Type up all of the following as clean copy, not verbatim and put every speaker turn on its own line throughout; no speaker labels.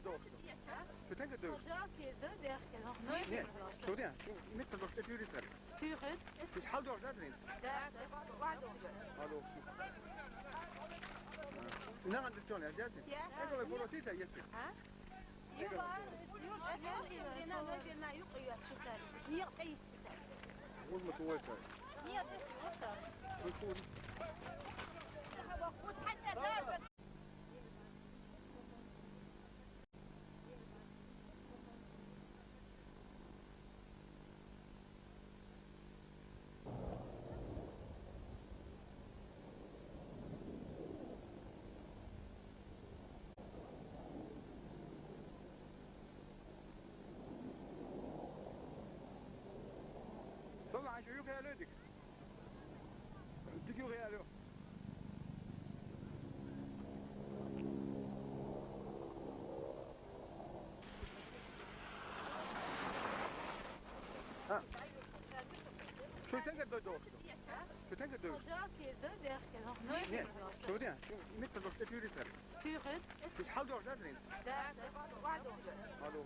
toch? Wat denk je dus? Nee, zo ja. Met de nog natuurlijk is er. Dus haal door dat erin. Hallo. Nou aan de toon, ja. Ik wil voor het eten, yes. Hoe moet het worden? Goed goed. Sonra şu yukarı ödük. Dik yukarı alıyor. Ha. Şu tänker du då? Şu tänker du? Nee, zo ja. Met de nog natuurlijk is er. Dus haal door dat erin. Hallo.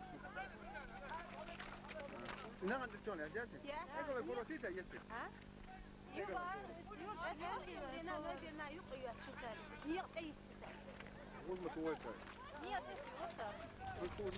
Nou aan de toon, ja. Ik wil voor het eten, yes. Hoe moet het worden? Goed goed.